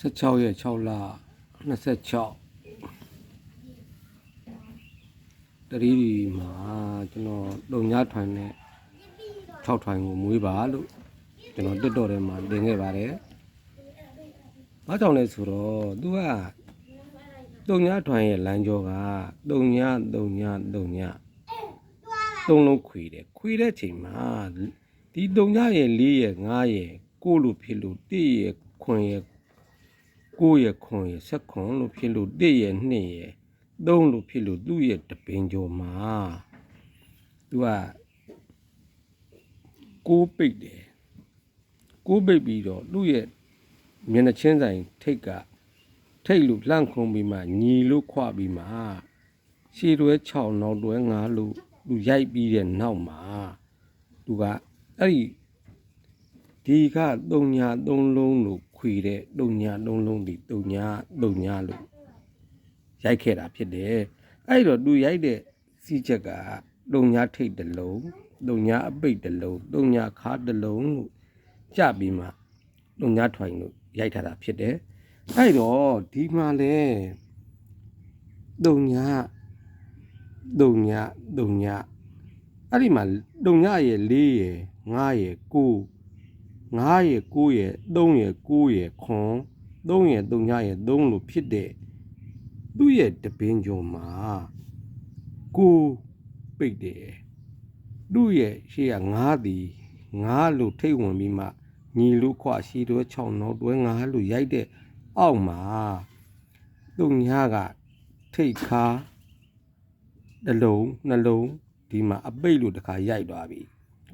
16ရက်6လ26တရီဒီမှာကျွန်တော်လုံညထွန်နဲ့6ထွန်ကိုမွေးပါလို့ကျွန်တော်တက်တော်ထဲမှာတင်ခဲ့ပါတယ်။ဘာကြောင့်လဲဆိုတော့သူကလုံညထွန်ရဲ့လမ်းကြောကလုံညသုံးလုံးခွေတယ်ခွေတဲ့ချိန်မှာဒီလုံညရဲ့4ရဲ့5ရဲ့6လို့ဖြစ်လို့1ရဲ့9ရဲ့9ရဲ့9ရဲ့19လို့ဖြစ်လို့1ရဲ့2ရဲ့3လို့ဖြစ်လို့သူ့ရဲ့တပင်ကျော်မှာသူက6ပိတ်တယ်6ပိတ်ပြီးတော့သူ့ရဲ့မျက်နှာချင်းဆိုင်ထိတ်လို့လှန့်ခုံပြီးမှညီလို့ခွပြီးမှရှည်တွဲ6နောက်တွဲ5လို့သူရိုက်ပြီးတဲ့နောက်မှာသူကအဲ့ဒီက3ညာ3လုံးလို့ခွေတဲ့3ညာ3လုံးဒီ3ညာလို့ရိုက်ခဲ့တာဖြစ်တယ်အဲ့တော့သူရိုက်တဲ့စီးချက်က3ညာထိတ်တစ်လုံး3ညာအပိတ်တစ်လုံး3ညာခါတစ်လုံးလို့ကြပြီးမှ3ညာထွိုင်လို့ရိုက်ထားတာဖြစ်တယ်အဲ့တော့ဒီမှာလဲ3ညာအဲ့ဒီမှာ3ညာရဲ့4ရဲ့5ရဲ့9 5ရဲ့9ရဲ့3ရဲ့9ရဲ့ခွန်3ရဲ့3ညာရဲ့3လို့ဖြစ်တဲ့သူ့ရဲ့တပင်ကျော်မှာ9ပိတ်တယ်သူ့ရဲ့ရှေ့က9ဒီ9လို့ထိတ်ဝင်ပြီးမှညီလို့ခွရှည်တွဲ6နောက်တွဲ9လို့ရိုက်တဲ့အောက်မှာသူ့ညာကထိတ်ခါတစ်လုံးနှလုံးဒီမှာအပိတ်လို့တခါရိုက်သွားပြီ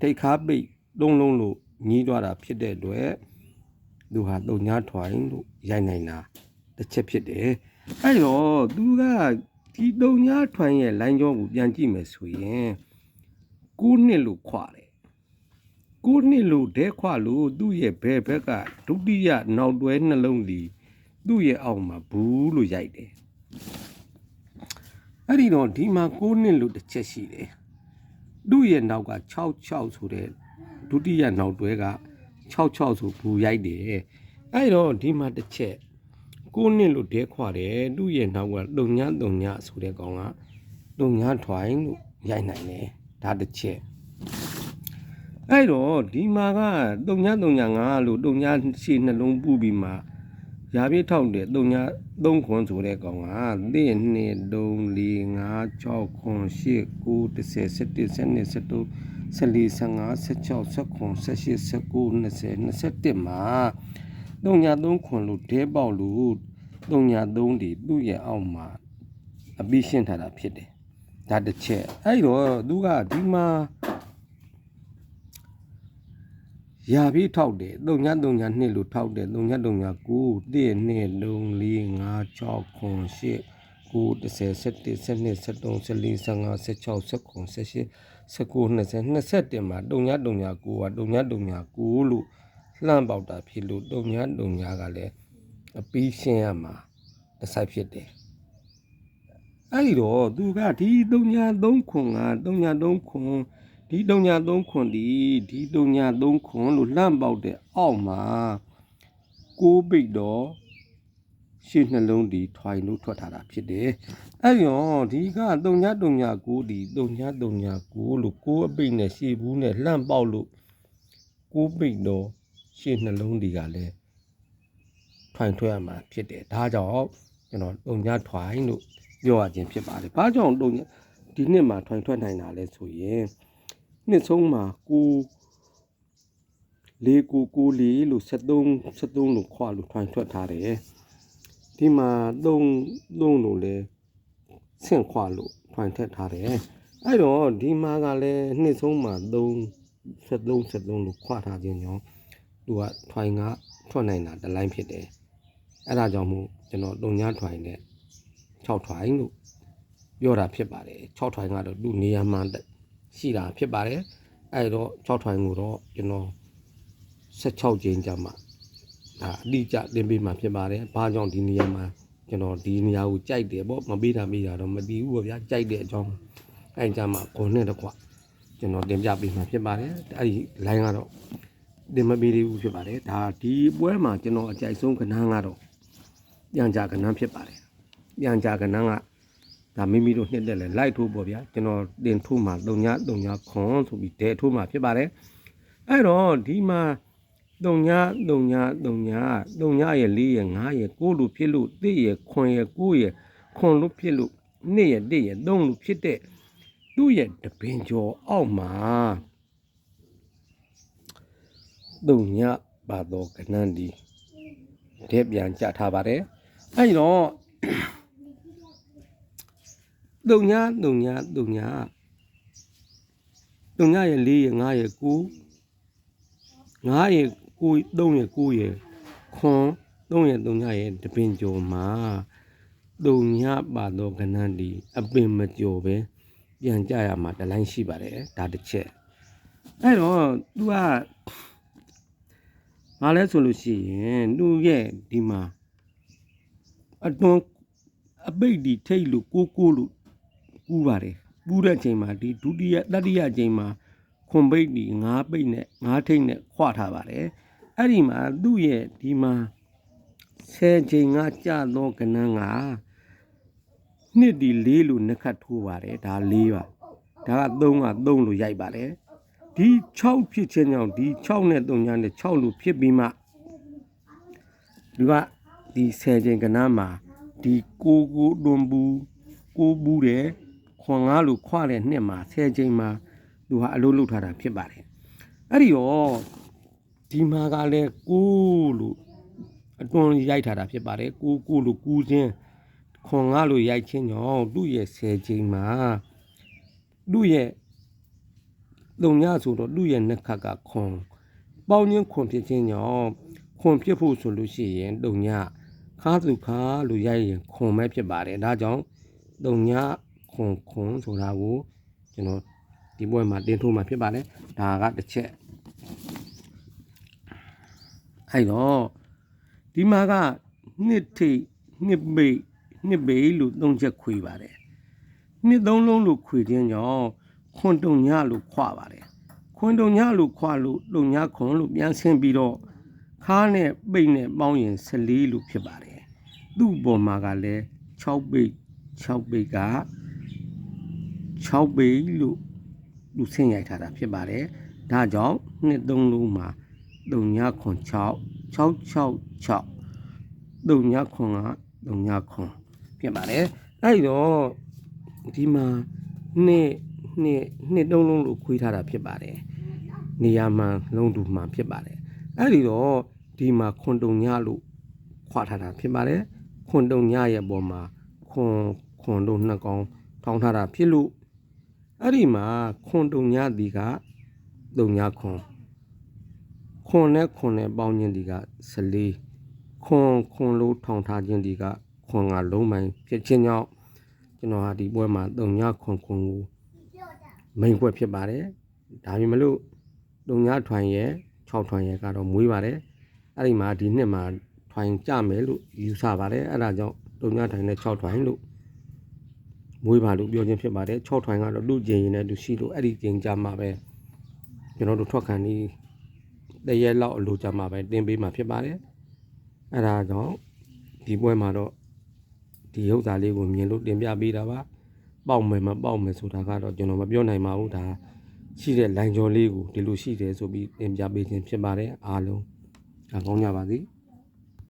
ထိတ်ခါပိတ်3လုံးလို့ညီးသွားတာဖြစ်တဲ့အတွက်သူဟာ3ညာထွိုင်လို့ရိုက်နိုင်တာတစ်ချက်ဖြစ်တယ်အဲ့တော့သူကဒီ3ညာထွိုင်ရဲ့လိုင်းကြောကိုပြန်ကြည့်မယ်ဆိုရင်9နှစ်လို့ခွာတယ်9နှစ်လို့ဒဲခွာလို့သူ့ရဲ့ဘယ်ဘက်ကဒုတိယနောက်တွဲနှလုံးဒီသူ့ရဲ့အောက်မှာဘူးလို့ရိုက်တယ်အဲ့ဒီတော့ဒီမှာ9နှစ်လို့တစ်ချက်ရှိတယ်သူ့ရဲ့နောက်က66ဆိုတဲ့ဒုတိယနောက်တွဲက66ဆိုဘူးရိုက်တယ်အဲ့တော့ဒီမှာတစ်ချက်9နှစ်လို့ဒဲခွာတယ်သူ့ရဲ့နောက်က3ညဆိုတဲ့ကောင်က3ညထွိုင်လို့ရိုက်နိုင်တယ်ဒါတစ်ချက်အဲ့တော့ဒီမှာက3ည5လို့3ညရှည်နှလုံးပူပြီးမှရာပြည့်ထောက်တယ်3ည3ခွန်ဆိုတဲ့ကောင်က1 2 3 4 5 6ခွန်8 9 10 11 12 13 14 15 16 17 18 19 20 21မှာ3ည3ခွန်လို့ဒဲပေါက်လို့3ည3ဒီသူ့ရဲ့အောက်မှာအပြီးရှင်းထားတာဖြစ်တယ်ဒါတစ်ချက်အဲ့တော့သူကဒီမှာရာပြီးထောက်တယ်3ည2လို့ထောက်တယ်3ည9 1 2 3 4 5 6ခွန်8 9 10 11 12 13 14 15 16 19 18 19 20 21မှာ3ည9က3ည9လို့လှမ်းပေါက်တာဖြစ်လို့3ညကလည်းအပြီးရှင်းရမှာတစ်ဆိုင်ဖြစ်တယ်အဲ့ဒီတော့သူကဒီ3ည3ခွန်က3ည3ခွန်ဒီ3ည3ခွန်ဒီ3ည3ခွန်လို့လှမ်းပေါက်တဲ့အောက်မှာ6ပိတ်တော့ရှေ့နှလုံးဒီထွိုင်လို့ထွက်ထားတာဖြစ်တယ်အဲ့တော့ဒီက3ည9ဒီ3ည9လို့6အပိတ်နဲ့ရှေ့ဘူးနဲ့လှမ်းပေါက်လို့6ပိတ်တော့ရှေ့နှလုံးဒီကလည်းထွိုင်ထွက်ရမှာဖြစ်တယ်ဒါကြောင့်ကျွန်တော်3ညထွိုင်လို့ပြောရခြင်းဖြစ်ပါတယ်ဘာကြောင့်ဒီနှစ်မှာထွိုင်ထွက်နိုင်တာလဲဆိုရင်နှစ်ဆုံးမှာ4လို့73လို့ခွာလို့ထွိုင်ထွက်ထားတယ်ဒီမှာ3လို့လဲဆင့်ခွာလို့ထွိုင်ထက်ထားတယ်အဲ့တော့ဒီမှာကလည်းနှစ်ဆုံးမှာ73လို့ခွာထားခြင်းကြောင့်သူကထွိုင်ကထွက်နိုင်တာတစ်လိုင်းဖြစ်တယ်အဲ့ဒါကြောင့်မို့ကျွန်တော်3ညထွိုင်နဲ့6ထွိုင်လို့ပြောတာဖြစ်ပါတယ်6ထွိုင်ကတော့သူ့နေရာမှာရှိတာဖြစ်ပါတယ်အဲ့တော့6ထွိုင်ကိုတော့ကျွန်တော်16ကျင်းကြမှာဒါအတိအကျတင်ပေးမှာဖြစ်ပါတယ်ဘာကြောင့်ဒီနေရာမှာကျွန်တော်ဒီနေရာကိုကြိုက်တယ်ပေါ့မပေးတာတော့မတည်ဘူးပေါ့ဗျာကြိုက်တဲ့အကြောင်းအဲ့ကြမှာခွန်နဲ့တကွကျွန်တော်တင်ပြပေးမှာဖြစ်ပါတယ်အဲ့ဒီ line ကတော့တင်မပေးသေးဘူးဖြစ်ပါတယ်ဒါဒီပွဲမှာကျွန်တော်အကြိုက်ဆုံးကဏ္ဍကတော့ ပြန်ကြကနန်းဖြစ်ပါတယ်ပြန်ကြကနန်းကဒါမိမိတို့နှစ်တက်လဲလိုက်ထိုးပေါ့ဗျာကျွန်တော်တင်ထိုးမှာ3ညခွန်ဆိုပြီးဒဲထိုးမှာဖြစ်ပါတယ်အဲ့တော့ဒီမှာ3ညရဲ့4ရဲ့5ရဲ့9လို့ဖြစ်လို့1ရဲ့ခွန်ရဲ့9ရဲ့ခွန်လို့ဖြစ်လို့2ရဲ့1ရဲ့3လို့ဖြစ်တဲ့သူ့ရဲ့တပင်ကျော်အောက်မှာ3ညပါတော့ကနန်းဒီတဲ့ပြန်ကြထားပါတယ်အဲ့တော့3ညရဲ့4ရဲ့5ရဲ့9 5ရဲ့9 3ရဲ့9ရဲ့ခွန်3ရဲ့3ညရဲ့တပင်ကျော်မှာ3ညပါတော့ကနန်းဒီအပင်မကျော်ပဲပြန်ကြရမှာတလိုင်းရှိပါတယ်ဒါတစ်ချက်အဲ့တော့ तू ကမလဲဆိုလို့ရှိရင်သူ့ရဲ့ဒီမှာအတွန်းအပိတ်ဒီထိတ်လို့ကိုလို့ကူးပါတယ်ကူးတဲ့အချိန်မှာဒီဒုတိယတတိယအချိန်မှာခွန်ပိတ်ဒီ9ပိတ်နဲ့9ထိတ်နဲ့ခွာထားပါတယ်အဲ့ဒီမှာသူ့ရဲ့ဒီမှာ10ချိန်ကကြာတော့ကနန်းကနှစ်ဒီ4လို့နှစ်ခတ်ထိုးပါတယ်ဒါ4ပါဒါက3လို့ရိုက်ပါတယ်ဒီ6ဖြစ်ခြင်းကြောင့်ဒီ6နဲ့3ညနဲ့6လို့ဖြစ်ပြီးမှဒီကဒီ10ချိန်ကနန်းမှာဒီကိုတွန်ဘူး9ဘူးတယ်ခွန်9လို့ခွာတဲ့နှစ်မှာ10ချိန်မှာသူဟာအလုပ်လုပ်ထားတာဖြစ်ပါတယ်အဲ့ဒီရောဒီမှာကလည်း9လို့အတွန်းရိုက်ထားတာဖြစ်ပါတယ်9လို့ကူးခြင်းခွန်9လို့ရိုက်ခြင်းကြောင့်သူ့ရဲ့10ချိန်မှာသူ့ရဲ့3ညဆိုတော့သူ့ရဲ့နှစ်ခတ်ကခွန်ပေါင်းခြင်းခွန်ဖြစ်ခြင်းကြောင့်ခွန်ဖြစ်ဖို့ဆိုလို့ရှိရင်3ညခါစုခါလို့ရိုက်ရင်ခွန်ပဲဖြစ်ပါတယ်ဒါကြောင့်3ညခွန်ဆိုတာကိုကျွန်တော်ဒီပွဲမှာတင်ထိုးမှာဖြစ်ပါတယ်ဒါကတစ်ချက်အဲ့တော့ဒီမှာကနှစ်ထိပ်နှစ်ပိတ်လို့3ချက်ခွေပါတယ်နှစ်3လုံးလို့ခွေခြင်းကြောင့်ခွန်3ညလို့ခွာပါတယ်ခွန်3ညလို့ခွာလို့3ညခွန်လို့ပြန်ဆင်းပြီးတော့ခါနဲ့ပိတ်နဲ့ပေါင်းရင်14လို့ဖြစ်ပါတယ်သူ့ပေါ်မှာကလည်း6ပိတ်က6ပိတ်လို့လူဆင်းရိုက်ထားတာဖြစ်ပါတယ်ဒါကြောင့်နှစ်3လုံးမှာ3ညခွန်6 3ညခွန်က3ညခွန်ဖြစ်ပါတယ်အဲ့တော့ဒီမှာနှစ်3လုံးလို့ခွေးထားတာဖြစ်ပါတယ်နေရာမှလုံးတူမှဖြစ်ပါတယ်အဲ့ဒီတော့ဒီမှာခွန်3ညလို့ခွာထားတာဖြစ်ပါတယ်ခွန်3ညရဲ့ပေါ်မှာခွန်တို့နှစ်ကောင်ထောင်းထားတာဖြစ်လို့အဲ့ဒီမှာခွန်3ညဒီက3ညခွန်နဲ့ပေါင်းခြင်းဒီက14ခွန်လို့ထောင်းထားခြင်းဒီကခွန်ကလုံးပိုင်းဖြစ်ခြင်းကြောင့်ကျွန်တော်ဟာဒီပွဲမှာ3ညခွန်ကိုမိန်ခွက်ဖြစ်ပါတယ်ဒါပေမဲ့လို့3ညထွိုင်ရဲ့6ထွိုင်ရဲ့ကတော့မွေးပါတယ်အဲ့ဒီမှာဒီနှစ်မှာထွိုင်ကြမယ်လို့ယူဆပါတယ်အဲ့ဒါကြောင့်3ညထွိုင်နဲ့6ထွိုင်လို့မွေးပါလို့ပြောခြင်းဖြစ်ပါတယ်6ထွိုင်ကတော့လူကျင်ရင်လည်းလူရှိလို့အဲ့ဒီကျင်ကြမှာပဲကျွန်တော်တို့ထွက်ခံဒီတရက်လောက်အလိုကြမှာပဲတင်ပေးမှာဖြစ်ပါတယ်အဲ့ဒါကြောင့်ဒီပွဲမှာတော့ဒီဥစ္စာလေးကိုမြင်လို့တင်ပြပေးတာပါပေါက်မယ်မပေါက်မယ်ဆိုတာကတော့ကျွန်တော်မပြောနိုင်ပါဘူးဒါရှိတဲ့လိုင်ကျော်လေးကိုဒီလိုရှိတယ်ဆိုပြီးတင်ပြပေးခြင်းဖြစ်ပါတယ်အားလုံးကောင်းကြပါစေ